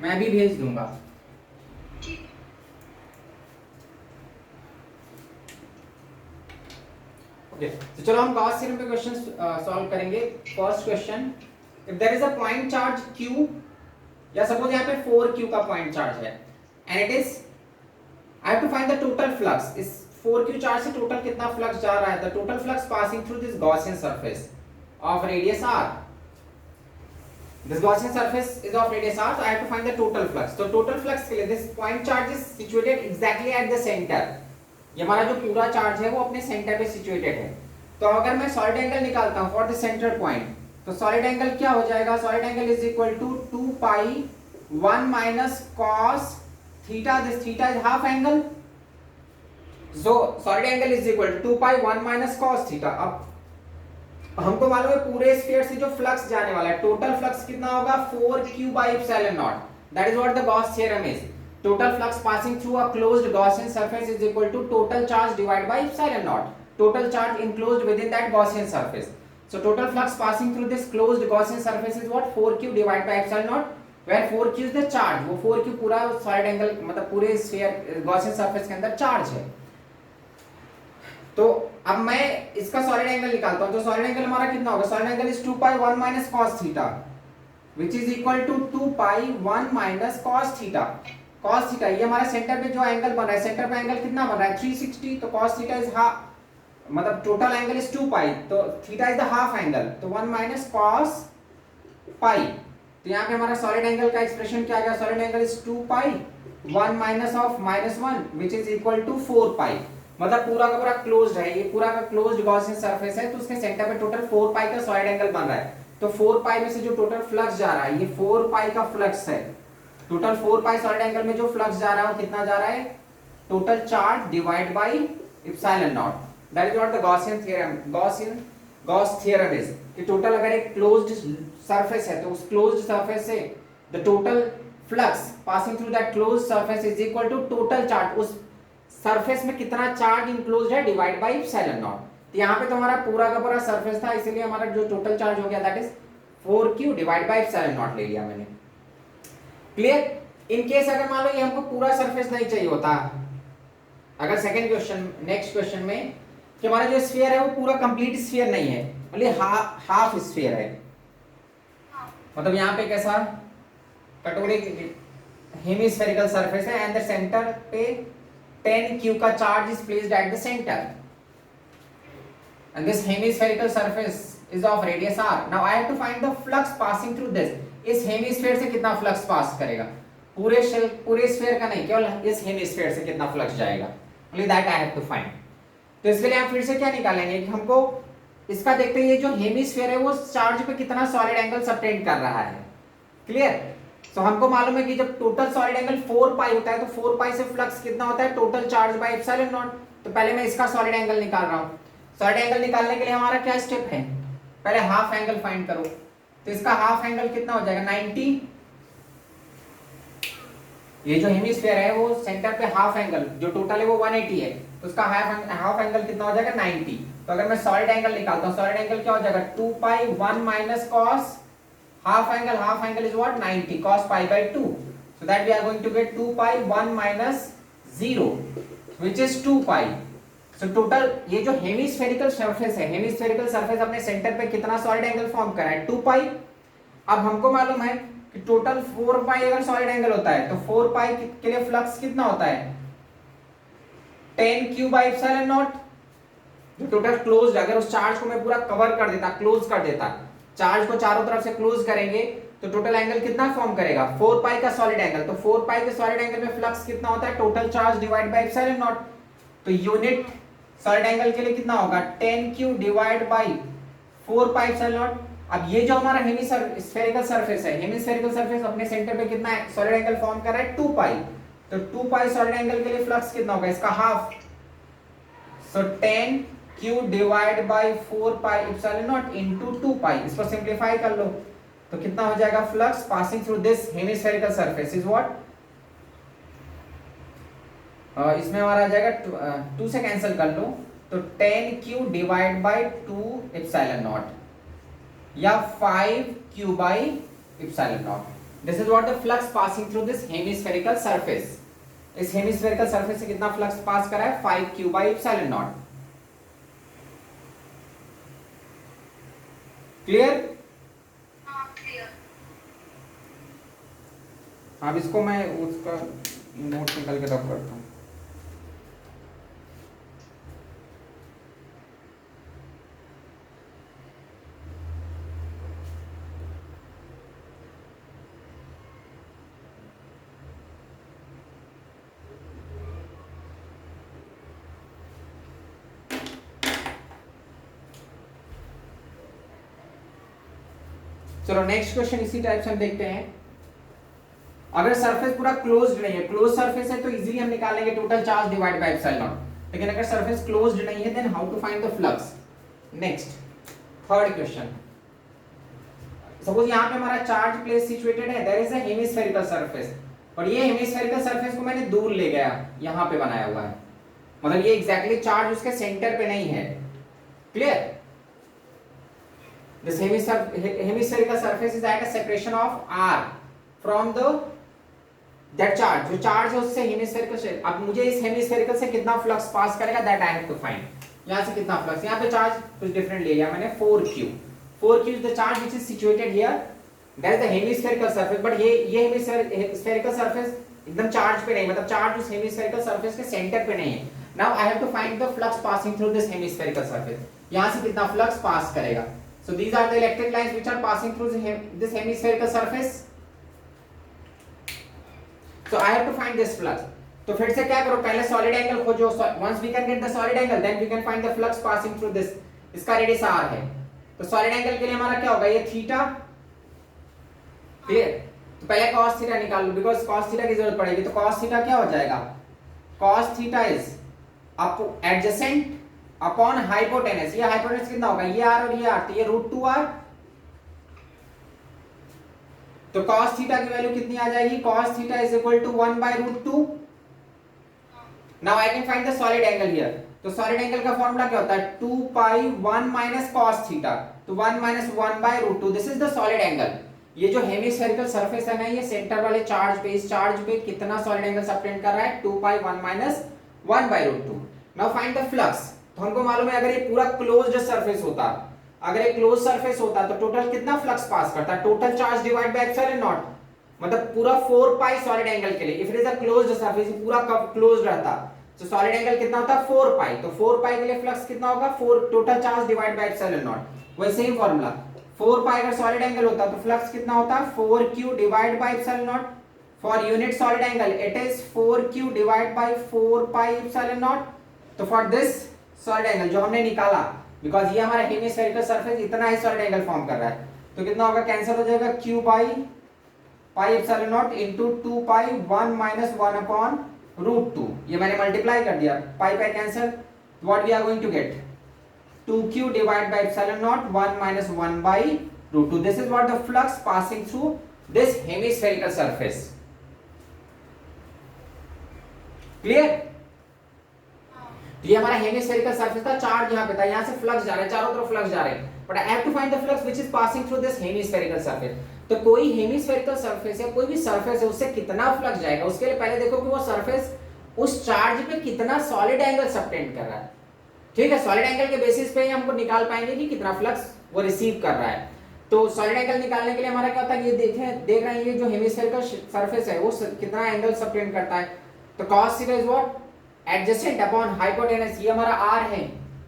मैं भी भेज दूंगा। ओके, तो चलो हम गॉस थ्योरम पे क्वेश्चन सॉल्व करेंगे। First question, if there is a point charge q, या सपोज यहाँ पे 4q का पॉइंट चार्ज है, and it is, I have to find the total flux. इस 4q चार्ज से टोटल कितना फ्लक्स जा रहा है, the total flux passing through this Gaussian surface of radius r। This Gaussian surface is of radius r, so I have to find the total flux. So total flux के लिए this point charge is situated exactly at the center. ये हमारा जो पूरा charge है वो अपने centre पे सिचुएटेड है। तो अगर मैं सॉलिड एंगल निकालता हूँ फॉर द सेंटर पॉइंट, तो सॉलिड एंगल क्या हो जाएगा, solid angle is equal to 2 pi 1 minus cos theta, this theta is half angle, so solid angle is equal to 2 pi 1 minus cos theta. अब हमको मालूम है पूरे स्फीयर से जो फ्लक्स जाने वाला है, टोटल फ्लक्स कितना होगा 4q by epsilon naught, that is what the Gauss theorem is. Total flux passing through a closed Gaussian surface is equal to total charge divided by epsilon naught, total charge enclosed within that Gaussian surface. So total flux passing through this closed Gaussian surface is what, 4q divided by epsilon naught, where 4q is the charge, वो 4q पूरा solid angle मतलब पूरे sphere Gaussian surface के अंदर charge है। तो अब मैं इसका सॉलिड एंगल निकालता हूं, तो सॉलिड एंगल हमारा कितना होगा, solid angle is 2 pi 1 minus cos theta, which is equal to 2 pi 1 minus cos theta. cos theta ये हमारा सेंटर पे जो एंगल बन रहा है, सेंटर पे एंगल कितना बन रहा है 360, तो cos थीटा इज हाफ, मतलब टोटल एंगल इज 2 पाई, तो theta is the half angle, तो 1 माइनस cos पाई। तो यहाँ पे हमारा सॉलिड एंगल का एक्सप्रेशन क्या आ गया, solid angle is 2 pi 1 minus of -1 which is equal to 4 pi. मतलब पूरा का पूरा क्लोज्ड है, ये पूरा का क्लोज्ड गॉसियन सरफेस है, तो उसके सेंटर पे टोटल 4 पाई का सॉलिड एंगल बन रहा है। तो 4 पाई में से जो टोटल फ्लक्स जा रहा है, ये 4 पाई का फ्लक्स है, टोटल 4 पाई सॉलिड एंगल में जो फ्लक्स जा रहा है वो कितना जा रहा है, total charge divide by epsilon naught, that is what the Gaussian theorem, Gauss theorem is कि टोटल अगर एक क्लोज्ड सरफेस है तो उस क्लोज्ड सरफेस से the total flux passing through that closed surface is equal to total charge, उस surface में कितना चार्ज इंक्लोज्ड है डिवाइड बाय एप्सिलॉन नॉट। तो यहाँ पे तो हमारा पूरा का पूरा सरफेस था, इसलिए हमारा जो टोटल चार्ज हो गया that is 4q divide by epsilon not ले लिया मैंने। क्लियर। इन केस अगर मान लो ये हमको पूरा सरफेस नहीं चाहिए होता, अगर सेकंड क्वेश्चन नेक्स्ट क्वेश्चन में कि हमारा जो स्फीयर है वो पूरा कंप्लीट स्फीयर नहीं है, मतलब हाफ स्फीयर है, मतलब यहाँ पे कैसा कटोरे हेमिस्फेरिकल सरफेस है एंड द सेंटर पे 10q का charge is placed at the center and this hemispherical surface is of radius r. Now I have to find the flux passing through this. इस हेमिस्फीयर से कितना flux pass करेगा, पूरे sphere का नहीं, केवल इस हेमिस्फीयर से कितना फ्लक्स जाएगा, only that I have to find. तो इसके लिए हम फिर से क्या निकालेंगे कि हमको इसका देखते हैं ये जो हेमिस्फीयर है वो चार्ज पे कितना सॉलिड एंगल सबटेंड कर रहा है। क्लियर। तो हमको मालूम है कि जब टोटल सॉलिड एंगल 4 पाई होता है तो 4 पाई से फ्लक्स कितना होता है, total charge by epsilon naught. तो पहले मैं इसका सॉलिड एंगल निकाल रहा हूं। सॉलिड एंगल निकालने के लिए हमारा क्या स्टेप है, पहले हाफ एंगल फाइंड करो। तो इसका हाफ एंगल कितना हो जाएगा 90, ये जो हेमिस्फीयर है वो सेंटर पे हाफ एंगल जो टोटल है वो 180 है, तो उसका हाफ एंगल कितना हो जाएगा 90। तो अगर मैं सॉलिड एंगल निकालता हूं, सॉलिड एंगल क्या हो जाएगा 2 pi 1 minus cos half angle is what 90 cos pi by 2, so that we are going to get 2 pi 1 minus 0 which is 2 pi. So total ये जो हेमिस्फेरिकल सरफेस है, हेमिस्फेरिकल सरफेस अपने centre पे कितना solid angle form कर रहा है 2 पाई। अब हमको मालूम है कि टोटल 4 पाई अगर सॉलिड एंगल होता है तो 4 पाई के लिए फ्लक्स कितना होता है 10q by epsilon नॉट, जो टोटल क्लोज्ड, अगर उस चार्ज को मैं पूरा कवर कर देता, क्लोज कर देता, चार्ज को चारों तरफ से क्लोज करेंगे तो टोटल एंगल कितना फॉर्म करेगा 4 पाई का सॉलिड एंगल। तो 4 पाई के सॉलिड एंगल में फ्लक्स कितना होता है total charge divide by epsilon naught. तो यूनिट सॉलिड एंगल के लिए कितना होगा 10q divide by 4 pi epsilon not. अब ये जो हमारा हेमिस्फेरिकल सरफेस है, हेमिस्फेरिकल सरफेस अपने सेंटर पे कितना सॉलिड एंगल फॉर्म कर रहा है 2 पाई, तो 2 पाई सॉलिड एंगल के लिए फ्लक्स कितना होगा इसका half, so 10q divide by 4 pi epsilon naught into 2 पाई। इसको सिंपलीफाई कर लो तो कितना हो जाएगा flux passing through this hemispherical surface is what, इसमें हमारा आ जाएगा 2 से कैंसिल कर लो तो 10q divide by 2 epsilon not या 5q bye epsilon naught. This is what the flux passing through this hemispherical surface. इस हेमिस्फेरिकल सरफेस से कितना फ्लक्स पास करा है 5q/ε0। क्लियर? अब इसको मैं उसका नोट निकल के रख करता हूं। चलो नेक्स्ट क्वेश्चन इसी टाइप से हम देखते हैं। अगर सरफेस पूरा क्लोज्ड नहीं है, क्लोज सरफेस है तो इजीली हम निकालेंगे total charge divide by epsilon. लेकिन अगर सरफेस क्लोज्ड नहीं है then how to find the flux. Next third question, suppose यहां पे हमारा चार्ज प्लेस सिचुएटेड है, there is a hemispherical surface, और ये हेमिस्फेरिकल सरफेस को मैंने दूर ले गया, यहां पे बनाया हुआ है, मतलब ये एग्जैक्टली चार्ज उसके सेंटर पे नहीं है। Clear? This hemispherical surface is at a separation of r from the that charge, जो चार्ज है उससे हेमिस्फेरिकल से। अब मुझे इस हेमिस्फेरिकल से कितना फ्लक्स पास करेगा that I have to find. यहां से कितना फ्लक्स, यहां पे चार्ज कुछ डिफरेंट ले लिया मैंने 4q। 4q is the charge which is situated here, that is the hemispherical surface. But ये हेमिस्फेरिकल सरफेस एकदम चार्ज पे नहीं, मतलब चार्ज उस हेमिस्फेरिकल सरफेस के सेंटर पे नहीं है। Now I have to find the flux passing through this hemispherical surface. यहां से कितना फ्लक्स पास करेगा। So these are the electric lines which are passing through this hemispherical surface. So I have to find this flux. तो फिर से क्या करो, पहले solid angle खोजो। Once we can get the solid angle, then we can find the flux passing through this. इसका radius r है, तो solid angle के लिए हमारा क्या होगा, ये थीटा। क्लियर? तो पहले cos थीटा निकाल लो, बिकॉज cos थीटा की जरूरत पड़ेगी। तो cos थीटा क्या हो जाएगा, cos theta is adjacent upon hypotenuse. ये हाइपोटेनस कितना होगा, ये r और ये r, तो ये √2r। तो cos थीटा की वैल्यू कितनी आ जाएगी, cos theta is equal to 1/√2। Now I can find the solid angle here. तो सॉलिड एंगल का फॉर्मूला क्या होता है, 2π1 माइनस cos थीटा, तो 1 minus 1/√2, this is the solid angle. ये जो हेमिस्फेरिकल सरफेस है ना, ये सेंटर वाले चार्ज पे, इस चार्ज पे कितना सॉलिड एंगल सबटेंड कर रहा है, 2π1 minus 1/√2। Now find the flux. तो हमको मालूम है अगर ये पूरा क्लोज्ड सरफेस होता, अगर ये क्लोज सरफेस होता तो टोटल कितना फ्लक्स पास करता, total charge divide by epsilon not, मतलब पूरा 4π सॉलिड एंगल के लिए। If it is a closed surface, पूरा क्लोज्ड रहता, तो सॉलिड एंगल कितना होता 4π, तो 4π के लिए फ्लक्स कितना होगा, 4 total charge divide by epsilon not. वही सेम फार्मूला, 4π अगर सॉलिड एंगल होता तो फ्लक्स कितना होता 4q divide by epsilon naught. For unit solid angle it is 4q divide by 4π epsilon naught. तो फॉर दिस सॉलिड एंगल जो हमने निकाला, बिकॉज ये हमारा हेमिस्फेरिकल सरफेस इतना ही सॉलिड एंगल फॉर्म कर रहा है, तो कितना होगा, कैंसिल हो जाएगा, q by pi epsilon naught into 2π 1 minus 1 upon √2। ये मैंने मल्टीप्लाई कर दिया, pi pi cancel, what we are going to get 2q divide by epsilon naught 1 minus 1/√2। This is what the flux passing through this hemispherical surface. Clear? ये हमारा hemispherical surface का charge यहां पे था, यहां से फ्लक्स जा रहा है, चारों तरफ फ्लक्स जा रहे हैं, but I have to find the flux which is passing through this hemispherical surface. तो कोई हेमिस्फेरिकल सरफेस या कोई भी सरफेस है उससे कितना फ्लक्स जाएगा, उसके लिए पहले देखो कि वो सरफेस उस चार्ज पे कितना सॉलिड एंगल सबटेंड कर रहा है। ठीक है, सॉलिड एंगल के बेसिस पे ही हमको निकाल पाएंगे कि कितना फ्लक्स वो रिसीव कर रहा है। तो सॉलिड एंगल निकालने के लिए हमारा क्या होता है, ये देख रहे हैं, ये जो हेमिस्फेरिकल सरफेस है वो कितना एंगल सबटेंड करता है। तो cos theta is what, adjacent upon hypotenuse, ये हमारा r है,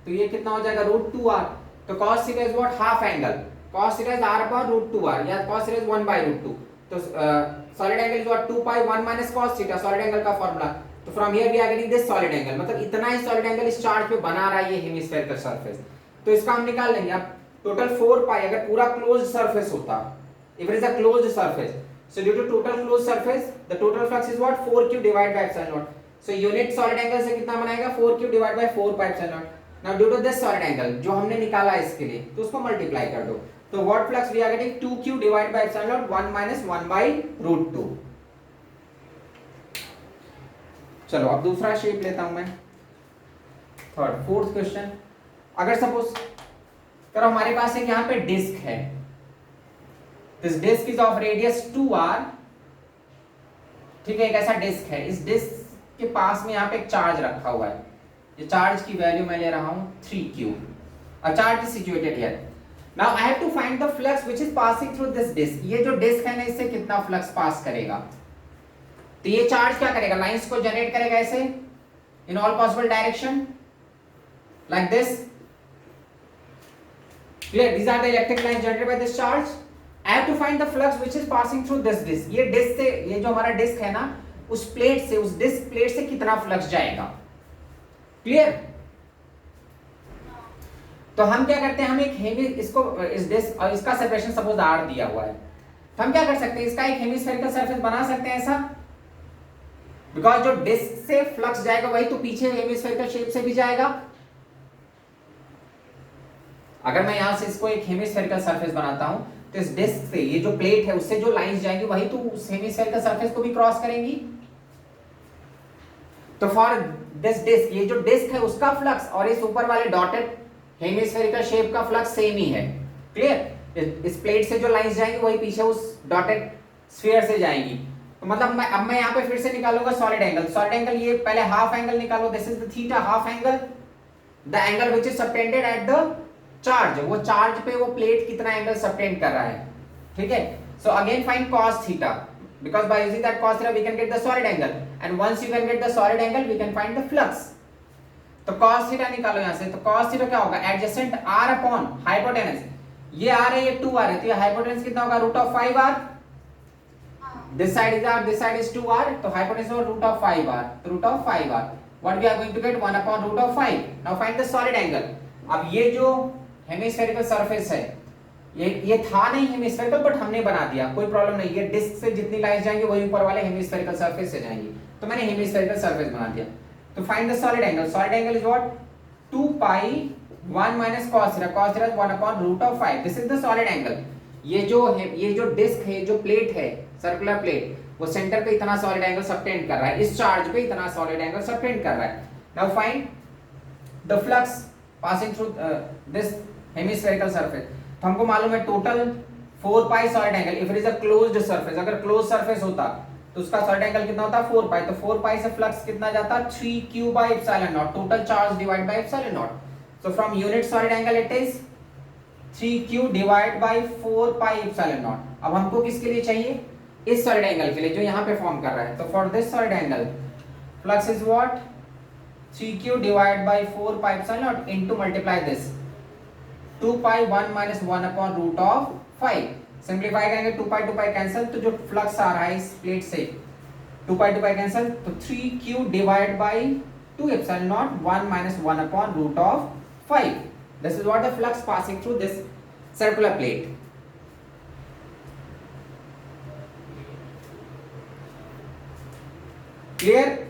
तो ये कितना हो जाएगा √2r। तो cos theta is what, half angle, cos theta is r upon √2r, या cos थीटा इज 1/√2। तो solid angle is what 2π 1 minus cos theta, solid angle का फार्मूला। तो from here we are getting this solid angle, मतलब इतना ही solid angle इस charge पे बना रहा है ये हेमिस्फेरिकल सरफेस। तो इसका हम निकाल लेंगे। अब टोटल 4π अगर पूरा क्लोज्ड सरफेस होता, if it is a closed surface, so due to total closed surface the total flux is what 4q divided by epsilon naught. So unit solid angle से कितना बनाएगा 4q divided by 4 pi epsilon naught. Now due to this solid angle जो हमने निकाला इसके लिए, तो उसको मल्टीप्लाई कर दो, तो what flux we are getting 2q divided by epsilon naught 1 minus 1/√2। चलो अब दूसरा शेप लेता हूं मैं, थर्ड फोर्थ क्वेश्चन। अगर सपोज करो हमारे पास एक यहाँ पे डिस्क है, this disc is of radius 2r, ठीक है, एक ऐसा डिस्क है, इस डिस्क के पास में यहाँ पे एक चार्ज रखा हुआ है, ये चार्ज की वैल्यू मैं ले रहा हूं 3q, a charge is situated here. Now I have to find the flux which is passing through this disk. ये जो डिस्क है ना, इससे कितना फ्लक्स पास करेगा, तो ये चार्ज क्या करेगा, लाइंस को जनरेट करेगा ऐसे in all possible direction like this, clear, these are the electric lines generated by this charge. I have to find the flux which is passing through this disk. ये disc से, ये जो हमारा disc है ना, उस प्लेट से, उस डिस्क प्लेट से कितना फ्लक्स जाएगा, क्लियर। तो हम क्या करते हैं, हम एक हेमी, इसको इस डिस्क और इसका सेपरेशन सपोज r दिया हुआ है, तो हम क्या कर सकते हैं, इसका एक हेमिस्फेरिकल सरफेस बना सकते हैं ऐसा, बिकॉज जो डिस्क से फ्लक्स जाएगा वही तो पीछे हेमिस्फेरिकल शेप से भी जाएगा। अगर मैं यहां से इसको एक हेमिस्फेरिकल सरफेस बनाता हूं, तो इस डिस्क से, ये जो प्लेट है उससे जो लाइंस जाएंगी वही तो उस हेमिस्फेरिकल सरफेस को भी क्रॉस करेंगी। तो फॉर दिस डिस्क, ये जो डिस्क है उसका फ्लक्स और इस ऊपर वाले डॉटेड हेमिस्फेरिकल शेप का फ्लक्स सेम ही है, क्लियर। इस प्लेट से जो लाइंस जाएंगी वही पीछे उस डॉटेड स्फीयर से जाएंगी। तो मतलब अब मैं यहाँ पे फिर से निकालूंगा सॉलिड एंगल। सॉलिड एंगल, ये पहले हाफ एंगल निकालो, this is the theta half angle, the angle which is subtended at the charge, वो चार्ज पे वो प्लेट कितना एंगल सबटेंड कर रहा है, ठीक है। So again find cos theta, because by using that cos theta we can get the solid angle, and once you can get the solid angle we can find the flux. तो cos theta निकालो यहां से, तो cos theta क्या होगा, adjacent r upon hypotenuse, ये r है ये 2r है, तो ये हाइपोटेनस कितना होगा, root of 5r, this side is r, this side is 2r, तो हाइपोटेनस होगा रूट ऑफ 5r, तो root of 5r, what we are going to get 1 upon root of 5। Now find the solid angle. अब ये जो hemispherical surface है, ये था नहीं हेमिस्फेरिकल, बट हमने बना दिया, कोई प्रॉब्लम नहीं, ये डिस्क से जितनी लाइंस जाएंगी वही ऊपर वाले हेमिस्फेरिकल सरफेस से जाएंगी, तो मैंने हेमिस्फेरिकल सरफेस बना दिया। तो find the solid angle. Solid angle is what, 2 pi 1 minus cos theta, cos theta 1 upon root of 5, this is the solid angle. ये जो डिस्क है, जो प्लेट है, सर्कुलर प्लेट, वो सेंटर पे इतना सॉलिड एंगल सबटेंड कर रहा है, इस चार्ज पे इतना सॉलिड एंगल सबटेंड कर रहा है। Now find the flux passing through this hemispherical surface. तो हमको मालूम है total 4 pi solid angle, if it is a closed surface, अगर क्लोज सरफेस होता तो उसका सॉलिड एंगल कितना होता, 4 पाई, तो 4 पाई से फ्लक्स कितना जाता, 3q by epsilon naught, total charge divide bye epsilon naught। So from unit solid angle it is 3q divide by 4 pi epsilon naught। अब हमको किसके लिए चाहिए, इस सॉलिड एंगल के लिए जो यहां पे फॉर्म कर रहा है, तो for this solid angle flux is what, 3q divide by 4 pi epsilon naught into multiply this 2 pi 1 minus 1 upon root of 5। Simplify करेंगे, 2 पाई कैंसिल, तो जो फ्लक्स आ रहा है इस प्लेट से 2 पाई कैंसिल, तो 3q divide by 2 epsilon naught 1 minus 1 upon root of 5। This is what the flux passing through this circular plate. Clear.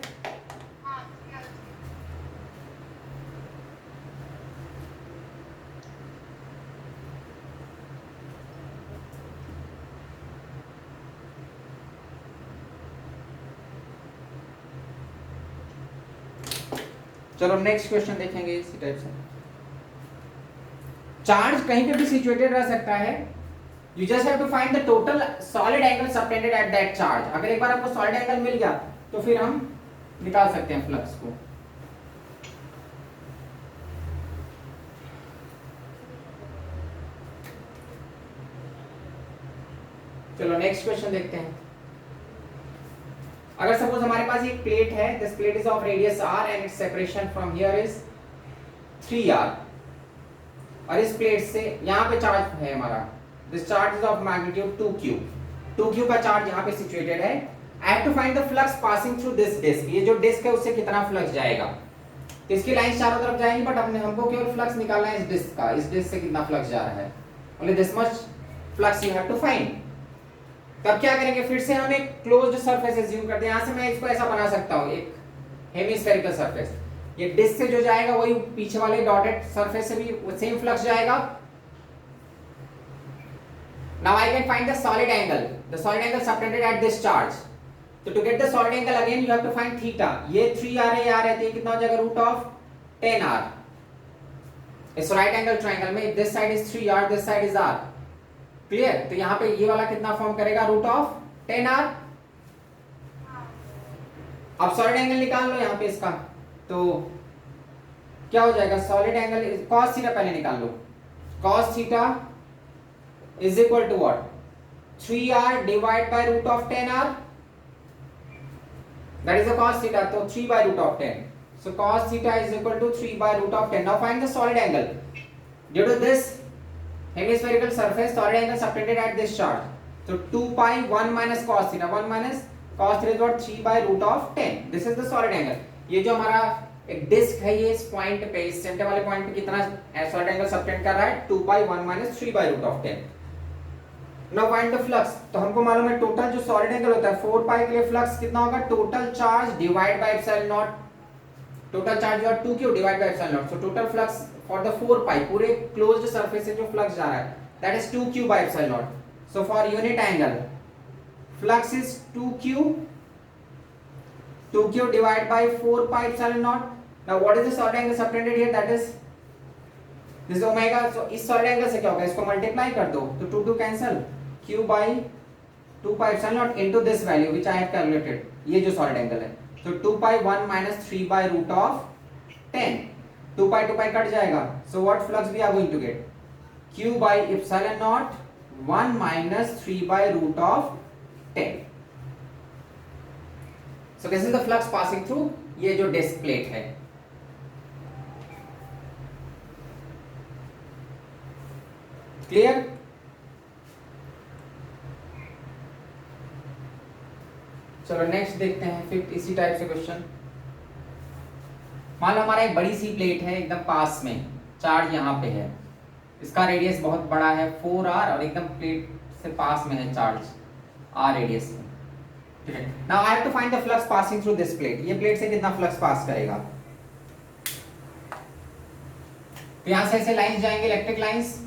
चलो next question देखेंगे इसी टाइप से। चार्ज कहीं पे भी सिचुएटेड रह सकता है, you just have to find the total solid angle subtended at that charge. अगर एक बार आपको सॉलिड एंगल मिल गया तो फिर हम निकाल सकते हैं फ्लक्स को। चलो नेक्स्ट क्वेश्चन देखते हैं। अगर सपोज हमारे पास एक प्लेट है, this plate is of radius r and it's separation from here is 3r, और इस प्लेट से यहां पे चार्ज है हमारा, this charge is of magnitude 2q, 2q का चार्ज यहां पे सिचुएटेड है। I have to find the flux passing through this disc, ये जो डिस्क है उससे कितना फ्लक्स जाएगा, तो इसकी लाइंस चारों तरफ जाएंगी, बट हमको केवल फ्लक्स निकालना है इस डिस्क का, इस डिस्क से कितना फ्लक्स जा रहा है, only this much flux you have to find. तब क्या करेंगे, फिर से हम एक क्लोज्ड सरफेस एज्यूम करते हैं। यहां से मैं इसको ऐसा बना सकता हूं, एक हेमिस्फेरिकल सरफेस, ये डिस्क से जो जाएगा वही पीछे वाले डॉटेड सरफेस से भी सेम फ्लक्स जाएगा। Now I can find the solid angle, the solid angle subtended at this charge. तो to get the solid angle again you have to find theta. ये 3r है, यार है, तो ये कितना हो जाएगा, रूट ऑफ 10r। इस राइट एंगल ट्रायंगल में this side is 3r, this side is r, clear? तो यहाँ पे ये वाला कितना फॉर्म करेगा, रूट ऑफ 10r। अब सॉलिड एंगल निकाल लो यहाँ पे इसका, तो क्या हो जाएगा, सॉलिड एंगल cos थीटा पहले निकाल लो। cos theta is equal to what, 3r divide by root of 10r, that is the cos theta, तो 3 by root of 10, so cos theta is equal to 3 by root of 10. Now find the solid angle. Due to this hemispherical surface, solid angle subtended at this charge, so 2 pi 1 minus cos theta, 1 minus cos theta is what, 3 by root of 10. This is the solid angle. ये जो हमारा एक disc है, ये इस point पे, इस centre वाले पॉइंट पे कितना सॉलिड एंगल सबटेंड कर रहा है, 2 by 1 minus 3 by root of 10. Now find the flux. तो हमको मालूम है टोटल जो सॉलिड एंगल होता है 4 पाई के लिए फ्लक्स कितना होगा, total charge divide by epsilon naught, total charge और 2q divide by epsilon naught, so total flux for the 4 pi पूरे क्लोज्ड सरफेस से जो फ्लक्स जा रहा है, that is 2q by epsilon naught. So for unit angle flux is 2q divide by 4 pi epsilon naught. Now what is the solid angle subtended here, that is this omega. So इस solid angle से क्या होगा, इसको multiply कर दो, तो 2 cancel, q by 2 pi epsilon naught into this value which I have calculated, ये जो सॉलिड एंगल है. So 2 pi 1 minus 3 by root of 10. 2 pi cut जाएगा. So what flux we are going to get? Q by epsilon naught 1 minus 3 by root of 10. So this is the flux passing through ये जो disc plate है. Clear? चलो next देखते हैं fifth इसी type से question. मान लो हमारा एक बड़ी सी प्लेट है एकदम पास में, चार्ज यहाँ पे है, इसका रेडियस बहुत बड़ा है 4r और एकदम प्लेट से पास में है चार्ज r रेडियस में. ठीक है, now I have to find the flux passing through this plate. ये प्लेट से कितना फ्लक्स पास करेगा. तो यहाँ से ऐसे लाइंस जाएंगे, electric lines,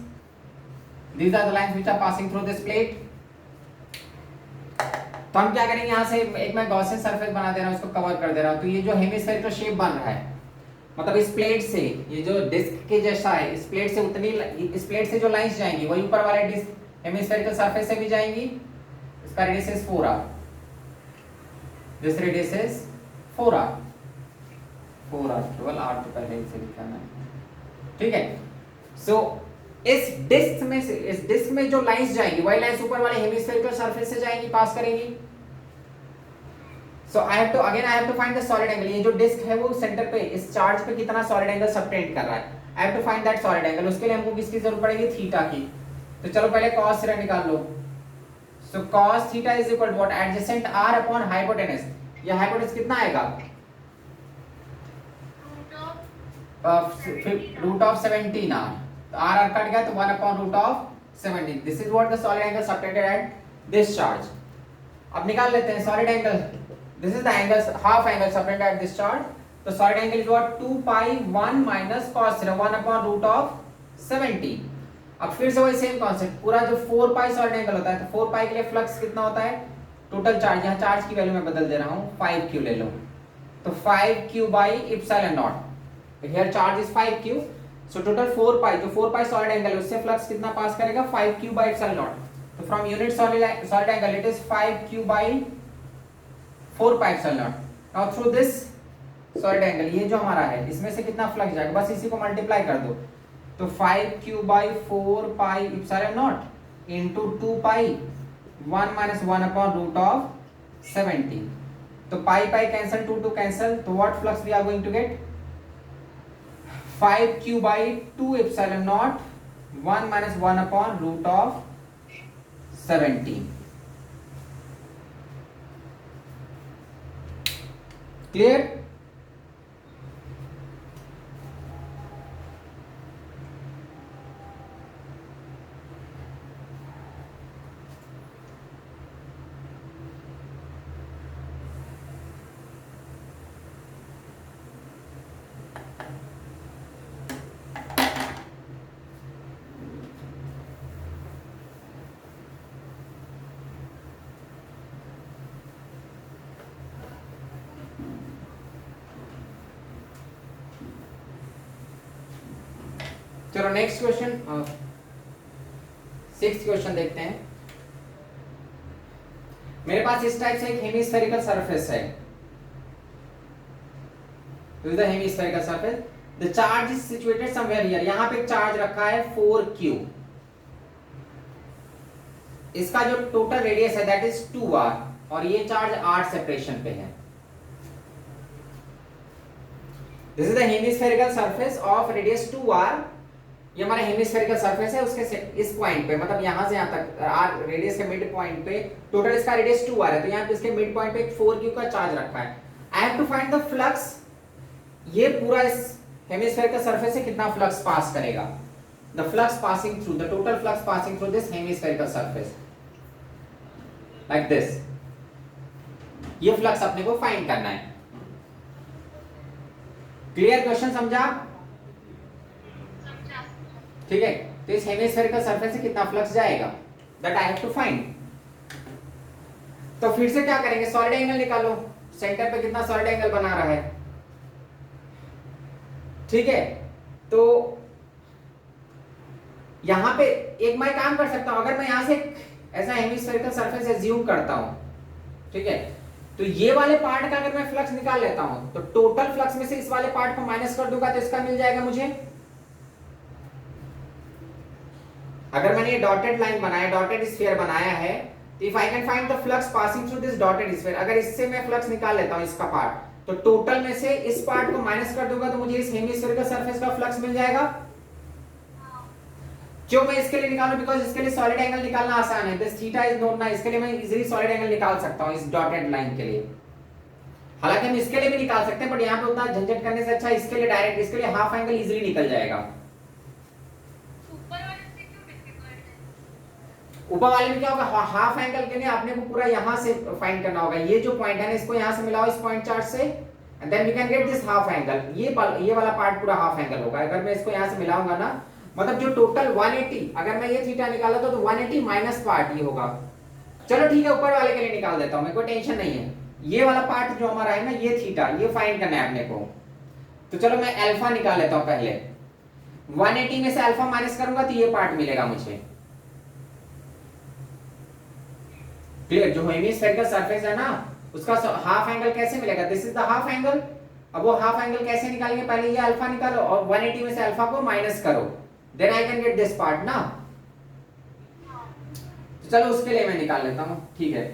these are the lines which are passing through this plate. तो हम क्या करेंगे, यहाँ से एक मैं गॉसियन सरफेस बना दे रहा हूँ, उसको कवर कर दे रहा हूँ. तो ये जो हेमिस्फेरिकल शेप बन रहा है, मतलब इस प्लेट से, ये जो डिस्क के जैसा है, इस प्लेट से उतनी, इस प्लेट से जो लाइंस जाएंगी वही ऊपर वाले डिस्क हेमिस्फेरिकल सरफेस से भी जाएंगी. इसका radius is 4r, this radius is 4r, केवल r तो पहले से लिखा है. ठीक है, सो इस डिस्क में जो लाइंस जाएंगी वही लाइंस ऊपर वाले हेमिस्फेरिकल सरफेस से जाएंगी, पास करेंगी. So I have to find the solid angle. ये जो डिस्क है वो सेंटर पे इस चार्ज पे कितना सॉलिड एंगल सबटेंड कर रहा है. I have to find that solid angle. उसके लिए हमको किसकी जरूरत पड़ेगी, थीटा की. तो चलो पहले cos थीटा निकाल लो. So cos theta is equal to what, adjacent r upon hypotenuse. ये हाइपोटेनस कितना आएगा, रूट ऑफ 17r. तो r कट गया तो 1 upon root of 17. This is what the solid angle subtended at this charge. अब निकाल लेते हैं solid angle. This is the angle, half angle subtended at this charge. The solid angle is what, 2 pi 1 minus cos theta 1 upon root of 17. अब फिर से वही same concept, पूरा जो 4 पाई सॉलिड एंगल होता है, तो 4 पाई के लिए फ्लक्स कितना होता है, टोटल चार्ज, यहाँ चार्ज की वैल्यू मैं बदल दे रहा हूँ, 5q ले लो. तो 5q by epsilon naught. तो here charge is 5q. So total 4 पाई, जो 4 पाई सॉलिड एंगल है उससे फ्लक्स कितना पास करेगा, 5q by epsilon naught. तो from unit solid angle it is 5q by 4 pi epsilon naught. Now through this solid angle, ये जो हमारा है इसमें से कितना फ्लक्स जाएगा, बस इसी को मल्टीप्लाई कर दो. तो 5q by 4 pi epsilon naught into 2 pi 1 minus 1 upon root of 17. तो पाई पाई कैंसिल, 2 कैंसिल, तो what flux we are going to get, 5q by 2 epsilon naught 1 minus 1 upon root of 17. Clear? चलो next question, sixth question देखते हैं। मेरे पास इस type से एक हेमिस्फेरिकल सरफेस है। This is the hemispherical surface, the charge is situated somewhere here. यहां पे एक चार्ज रखा है 4q। इसका जो टोटल रेडियस है दैट इज 2r, और ये चार्ज r सेपरेशन पे है। This is the hemispherical surface of radius 2r। ये हमारा हेमिस्फेरिकल सरफेस है, उसके इस पॉइंट पे, मतलब यहां से यहां तक r रेडियस के मिड पॉइंट पे टोटल इसका रेडियस 2r है, तो यहां पे इसके मिड पॉइंट पे एक 4q का चार्ज रखा है। I have to find the flux. ये पूरा इस हेमिस्फेरिकल सरफेस से कितना फ्लक्स पास करेगा, the flux passing through, the total flux passing through this hemispherical surface, like this. ये फ्लक्स अपने को फाइंड करना है। क्लियर क्वेश्चन समझा? ठीक है, तो इस हेमिस्फेरिकल सरफेस से कितना फ्लक्स जाएगा, that I have to find. तो फिर से क्या करेंगे, सॉलिड एंगल निकालो। सेंटर पे कितना सॉलिड एंगल बना रहा है, ठीक है। तो यहां पे एक मैं काम कर सकता हूं, अगर मैं यहां से ऐसा हेमिस्फेरिकल सरफेस एज्यूम करता हूं, ठीक है, तो ये वाले पार्ट का अगर मैं फ्लक्स निकाल लेता हूं, तो टोटल फ्लक्स में से इस वाले पार्ट को माइनस कर दूंगा तो इसका मिल जाएगा मुझे। अगर मैंने ये डॉटेड लाइन बनाया, डॉटेड स्फीयर बनाया है, तो if I can find the flux passing through this dotted sphere, अगर इससे मैं फ्लक्स निकाल लेता हूं इसका पार्ट, तो टोटल में से इस पार्ट को माइनस कर दूंगा तो मुझे इस हेमिस्फेरिकल सरफेस का फ्लक्स मिल जाएगा। क्यों मैं इसके लिए निकालूं, बिकॉज़ इसके लिए सॉलिड एंगल निकालना आसान है, दिस थीटा इज नोन ना, इसके लिए मैं इजीली सॉलिड एंगल निकाल सकता हूं इस डॉटेड लाइन के लिए। हालांकि हम इसके लिए भी निकाल सकते हैं, बट यहां पे उतना झंझट करने से अच्छा इसके लिए डायरेक्ट, इसके लिए हाफ एंगल इजीली निकल जाएगा। ऊपर वाले में क्या होगा, हाफ एंगल के लिए आपने को पूरा यहां से फाइंड करना होगा। ये जो पॉइंट है ना, इसको यहां से मिलाओ इस पॉइंट चार्ट से, and then we can get this half angle. ये वाला पार्ट पूरा हाफ एंगल होगा। अगर मैं इसको यहां से मिलाऊंगा ना, मतलब जो टोटल 180, अगर मैं ये थीटा निकाला तो 180 माइनस पार्ट ये होगा। चलो ठीक है, ऊपर वाले के लिए निकाल देता हूं मैं, कोई टेंशन नहीं है। ये वाला पार्ट जो हमारा है ना, ये थीटा, ये फाइंड करना है अपने को। तो चलो मैं अल्फा निकाल लेता हूं पहले। 180 में से अल्फा माइनस करूंगा तो ये पार्ट मिलेगा मुझे। क्लियर? जो हेमिस्फेरिकल सरफेस है ना, उसका हाफ एंगल कैसे मिलेगा, this is the half angle. अब वो हाफ एंगल कैसे निकालेंगे, पहले ये अल्फा निकालो और 180 में से अल्फा को माइनस करो, then I can get this part ना। तो चलो उसके लिए मैं निकाल लेता हूं, ठीक है।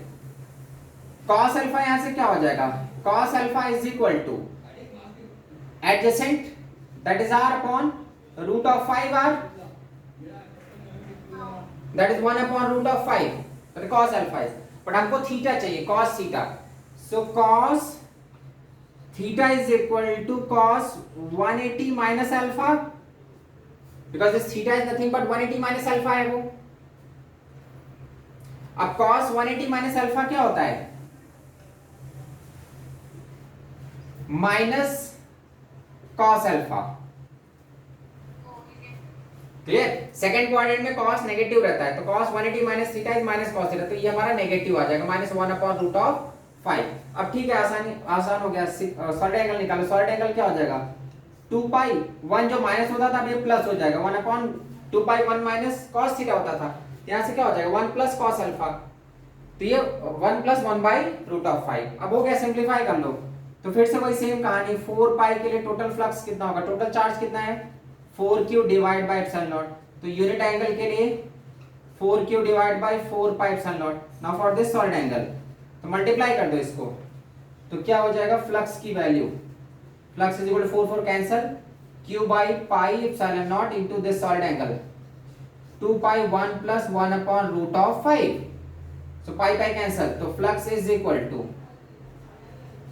cos अल्फा यहां से क्या हो जाएगा, cos alpha is equal to adjacent, that is r upon root of 5r, that is 1 upon root of 5, तो cos अल्फा इज, बट हमको थीटा चाहिए, cos theta. So cos theta is equal to cos 180 minus alpha, because this theta is nothing but 180 minus alpha है वो। अब cos 180 minus alpha क्या होता है, minus cos alpha. Clear? Second quadrant में cos negative रहता है, तो cos 180 minus theta is minus cos theta, तो ये हमारा नेगेटिव आ जाएगा, माइनस 1 अपॉन रूट ऑफ 5। अब ठीक है, आसान हो गया। सॉलिड एंगल निकालो। सॉलिड एंगल क्या हो जाएगा, 2 पाई 1 जो माइनस होता था अब ये प्लस हो जाएगा, 1 upon 2 pi 1 minus cos theta होता था, यहां से क्या हो जाएगा 1 प्लस cos अल्फा, तो ये 1 प्लस 1 बाई रूट ऑफ 5। अब हो गया, सिंप्लीफाई कर लो। तो फिर से वही सेम कहानी, 4 पाई के लिए टोटल फ्लक्स कितना होगा, टोटल चार्ज कितना है 4q divide by epsilon naught, तो यूनिट एंगल के लिए 4q divide by 4 pi epsilon naught. Now for this solid angle, तो मल्टीप्लाई कर दो इसको, तो क्या हो जाएगा फ्लक्स की value, flux is equal to 4 4 cancel, q by pi epsilon naught into this solid angle, 2 pi 1 plus 1 upon root of 5, so pi pi cancel, तो flux is equal to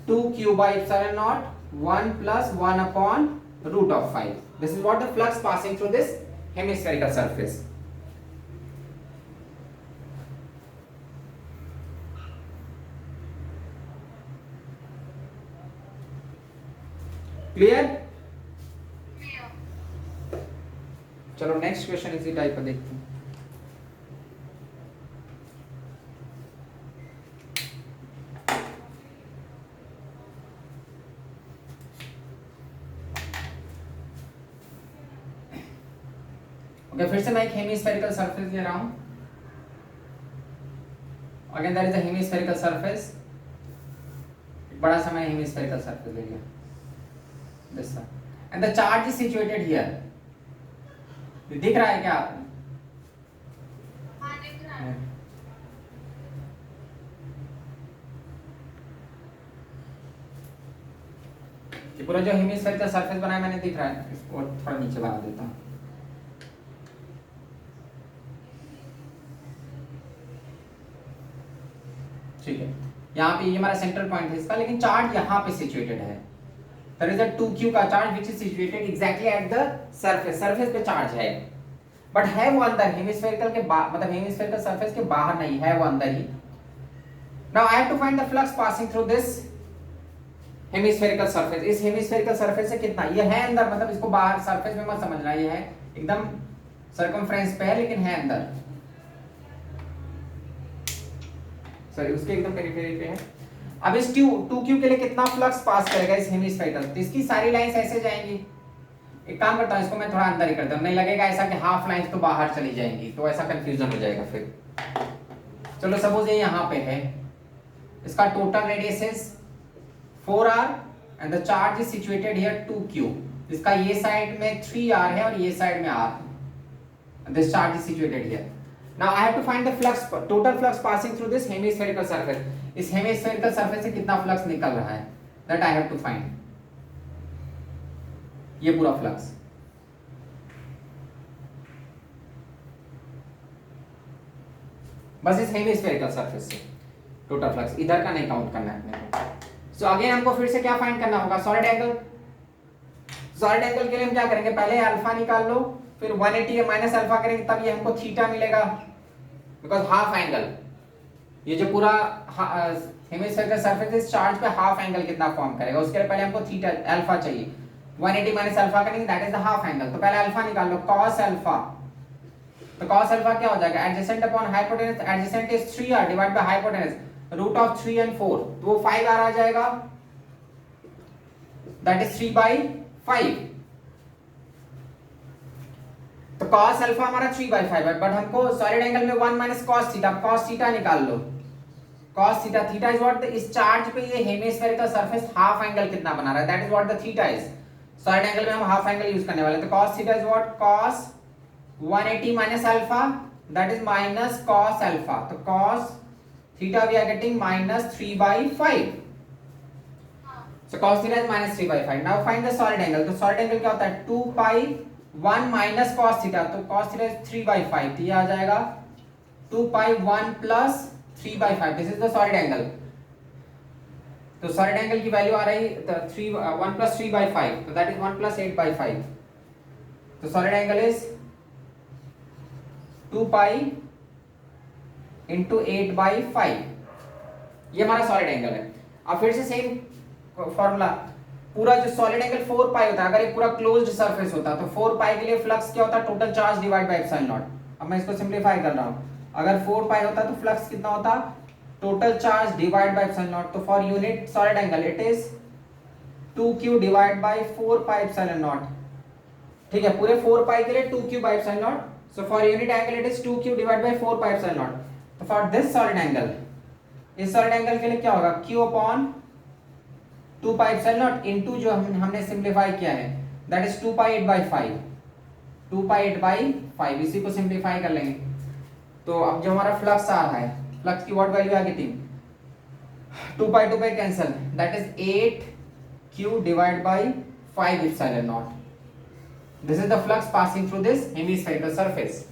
2q by epsilon naught 1 plus 1 upon root of 5. This is what the flux passing through this hemispherical surface. Clear? चलो next question इसी type का देखते हैं। या फिर से मैं एक हेमिस्फेरिकल सरफेस ले रहा हूं, again that is a hemispherical surface, बड़ा सा मैं हेमिस्फेरिकल सरफेस ले लिया this one, and the charge is situated here, दिख रहा है क्या? हाँ दिख रहा है। ये पूरा जो हेमिस्फेरिकल सरफेस बनाया मैंने, दिख रहा है? इसको थोड़ा नीचे बना देता हूँ। ठीक है, यहाँ पे ये हमारा सेंट्रल पॉइंट है इसका, लेकिन चार्ज यहाँ पे सिचुएटेड है। there is a 2q का charge which is situated exactly at the surface, surface पे चार्ज है, बट है वो अंदर हेमिस्फेरिकल के मतलब हेमिस्फेरिकल सरफेस के बाहर नहीं है, वो अंदर ही। Now I have to find the flux passing through this hemispherical surface. इस हेमिस्फेरिकल सरफेस से कितना, ये है अंदर, मतलब इसको बाहर सरफेस में मत समझना, ये है एकदम सर्कमफ्रेंस पे है लेकिन है अंदर, सॉरी उसके एकदम पेरिफेरी पे है। अब इस 2q के लिए कितना फ्लक्स पास करेगा इस हेमिस्फेरिकल, तो इसकी सारी लाइंस ऐसे जाएंगी। एक काम करता हूं, इसको मैं थोड़ा अंदर ही करता हूं, नहीं लगेगा ऐसा कि हाफ लाइंस तो बाहर चली जाएंगी, तो ऐसा कंफ्यूजन हो जाएगा फिर। चलो सपोज ये यहाँ पे है, इसका total radius is 4r and the charge is situated here 2q, इसका ये साइड में 3r है और ये साइड में r, this charge is situated here. Now I have to find the flux, total flux passing through this hemispherical surface. इस hemispherical surface से कितना फ्लक्स निकल रहा है, that I have to find, ये पूरा फ्लक्स। बस इस हेमिस्फेरिकल सरफेस से टोटल फ्लक्स, इधर का नहीं काउंट करना है अपने को। सो अगेन हमको फिर से क्या फाइंड करना होगा, सॉलिड एंगल। सॉलिड एंगल के लिए हम क्या करेंगे, पहले अल्फा निकाल लो, फिर 180 माइनस अल्फा करेंगे तब ये हमको थीटा मिलेगा, बिकॉज हाफ एंगल, ये जो पूरा हेमिस्फेरिकल सरफेस इस चार्ज पे हाफ एंगल कितना फॉर्म करेगा, उसके लिए पहले हमको थीटा अल्फा चाहिए। 180 माइनस अल्फा करेंगे that is the half angle, तो पहले अल्फा निकाल लो, cos अल्फा। तो cos अल्फा क्या हो जाएगा, adjacent upon hypotenuse, adjacent is 3r divide by hypotenuse, root of 3 and 4, तो वो 5r आ जाएगा, दैट इज 3/5। तो cos अल्फा हमारा 3/5 है, बट हमको सॉलिड एंगल में 1 minus cos theta, cos theta निकाल लो, cos theta, theta is what, इस चार्ज पे ये हेमिस्फेरिकल सरफेस हाफ एंगल कितना बना रहा है, that is what the theta is. Solid angle में हम हाफ एंगल यूज करने वाले हैं, तो cos theta is what, cos 180 minus alpha, that is minus cos alpha, तो cos theta we are getting minus 3/5, so cos theta is minus 3/5। Now find the solid angle, तो solid angle क्या होता है, 2π1 minus cos theta, तो cos theta is 3/5, तो ये आ जाएगा 2π1 plus 3/5, this is the solid angle. तो सॉलिड एंगल की वैल्यू आ रही 1 प्लस 3/5, तो दैट इज 1 प्लस 8/5, तो सॉलिड एंगल इज 2π इंटू 8/5, ये हमारा सॉलिड एंगल है। अब फिर से सेम फॉर्मूला, पूरा जो सॉलिड एंगल 4π होता है, अगर ये पूरा क्लोज्ड सरफेस होता तो 4π के लिए फ्लक्स क्या होता, total charge divide by epsilon not. अब मैं इसको सिंपलीफाई कर रहा हूं, अगर 4π होता तो फ्लक्स कितना होता, total charge divide by epsilon naught, तो for unit solid angle it is 2q divide by 4π epsilon naught. ठीक है, पूरे 4π के लिए 2q by epsilon naught, so for unit angle it is 2q divide by 4π epsilon naught. तो for this solid angle, इस solid angle के लिए क्या होगा, q upon 2π epsilon naught into जो हमने सिंपलीफाई किया है, दैट इज 2π/8/5, 2π/8/5, इसी को सिंपलीफाई कर लेंगे। तो अब जो हमारा फ्लक्स आ रहा है, फ्लक्स की व्हाट वैल्यू आ getting, 2π cancel, that is 8q divide by 5 epsilon naught. This is the flux passing through this hemispherical surface.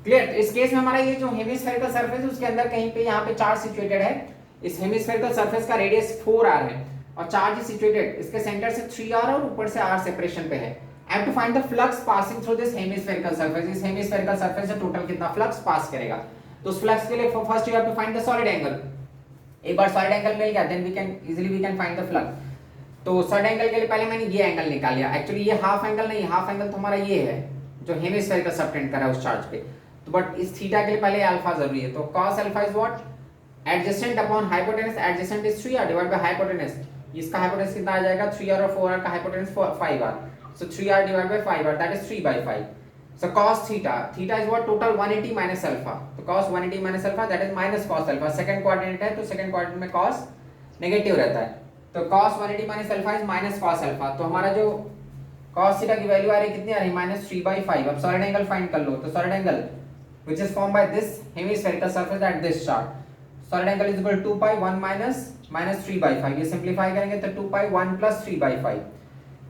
Clear, इस केस में हमारा ये जो हेमिस्फेरिकल सरफेस है उसके अंदर कहीं पे यहाँ पे चार्ज सिचुएटेड है, इस हेमिस्फेरिकल सरफेस का रेडियस 4r है और चार्ज इज सिचुएटेड इसके सेंटर से 3r और ऊपर से r सेपरेशन पे है। I have to find the flux passing through this hemispherical surface, इस हेमिस्फेरिकल सरफेस से टोटल कितना फ्लक्स पास करेगा। तो उस फ्लक्स के लिए first you have to find the solid angle. एक बार सॉलिड एंगल मिल गया then we can easily find the flux. तो सॉलिड एंगल के लिए पहले मैंने ये एंगल निकाल लिया, एक्चुअली ये हाफ एंगल नहीं, हाफ एंगल तो हमारा ये है जो हेमिस्फेरिकल सबटेंड कर रहा है उस चार्ज पे, तो बट इस थीटा के लिए पहले अल्फा जरूरी है। तो cos alpha is what, adjacent upon hypotenuse, adjacent is 3r divide by hypotenuse, इसका हाइपोटेनस कितना आ जाएगा 3r और 4r का hypotenuse 5r, so 3r divided by 5r that is 3/5. So cos theta is what total 180 minus alpha, तो cos 180 minus alpha that is minus cos alpha, second coordinate है तो second coordinate में cos negative रहता है, तो cos 180 minus alpha is minus cos alpha, तो हमारा जो cos थीटा की वैल्यू आ रही है कितनी आ रही है -3/5. अब सॉलिड एंगल फाइंड कर लो, तो solid angle which is formed by this hemispherical surface at this chart, solid angle is equal to 2 pi 1 minus 3/5. ये सिंपलीफाई करेंगे तो 2 pi 1 plus 3/5,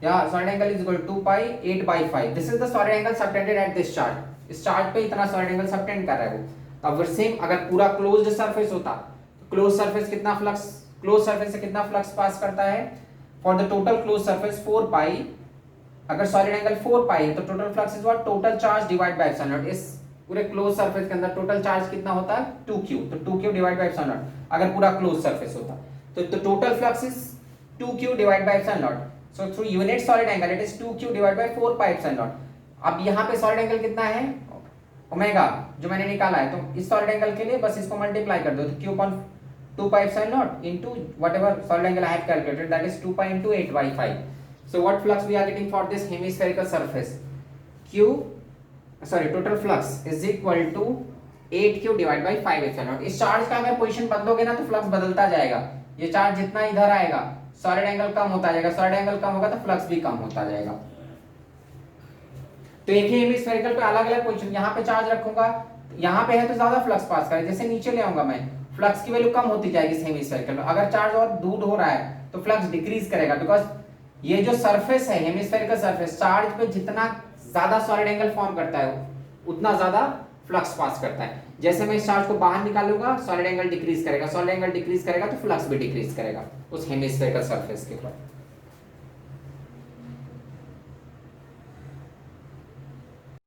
या solid angle is equal to 2 pi 8/5. this is the solid angle subtended at this chart. इस chart पे इतना solid angle subtend कर रहा है वो. अब सेम अगर पूरा क्लोज्ड सरफेस होता तो क्लोज सरफेस कितना फ्लक्स, क्लोज सरफेस से कितना फ्लक्स पास करता है, for the total close surface 4 pi, अगर सॉलिड एंगल 4 pi है तो total flux is what total charge divide by epsilon not. इस पूरे क्लोज सरफेस के अंदर टोटल चार्ज कितना होता है 2q, तो 2q divide by epsilon not अगर पूरा क्लोज सरफेस होता तो total flux is 2q divide by epsilon naught. So through unit solid angle it is 2q divide by 4 pi epsilon not. अब यहाँ पे सॉलिड एंगल कितना है ओमेगा जो मैंने निकाला है, तो इस सॉलिड एंगल के लिए बस इसको मल्टीप्लाई कर दो, तो q upon 2 pi epsilon naught into whatever solid angle I have calculated that is 2 pi into 8/5. So what flux we are getting for this hemispherical surface? Total flux is equal to 8q divided by 5 epsilon naught. इस charge का अगर position बदलोगे ना तो flux बदलता जाएगा. ये charge जितना इधर आएगा सॉलिड एंगल कम होता जाएगा, सॉलिड एंगल कम होगा तो फ्लक्स भी कम होता जाएगा. तो एक ही हेमिस्फेरिकल पे अलग अलग पोजीशन, यहाँ पे चार्ज रखूंगा, यहाँ पे है तो ज्यादा फ्लक्स पास करे, जैसे नीचे ले आऊंगा मैं फ्लक्स की वैल्यू कम होती जाएगी इस हेमिस्फेरिकल में. अगर चार्ज और दूर हो रहा है तो फ्लक्स डिक्रीज करेगा, बिकॉज ये जो सरफेस है हेमिस्फेरिकल सरफेस चार्ज पे जितना ज्यादा सॉलिड एंगल फॉर्म करता है उतना ज्यादा फ्लक्स पास करता है. जैसे मैं इस चार्ज को बाहर निकालूंगा सॉलिड एंगल डिक्रीज करेगा, सॉलिड एंगल डिक्रीज करेगा तो फ्लक्स भी डिक्रीज करेगा उस हेमिस्फेरिकल सरफेस के ऊपर.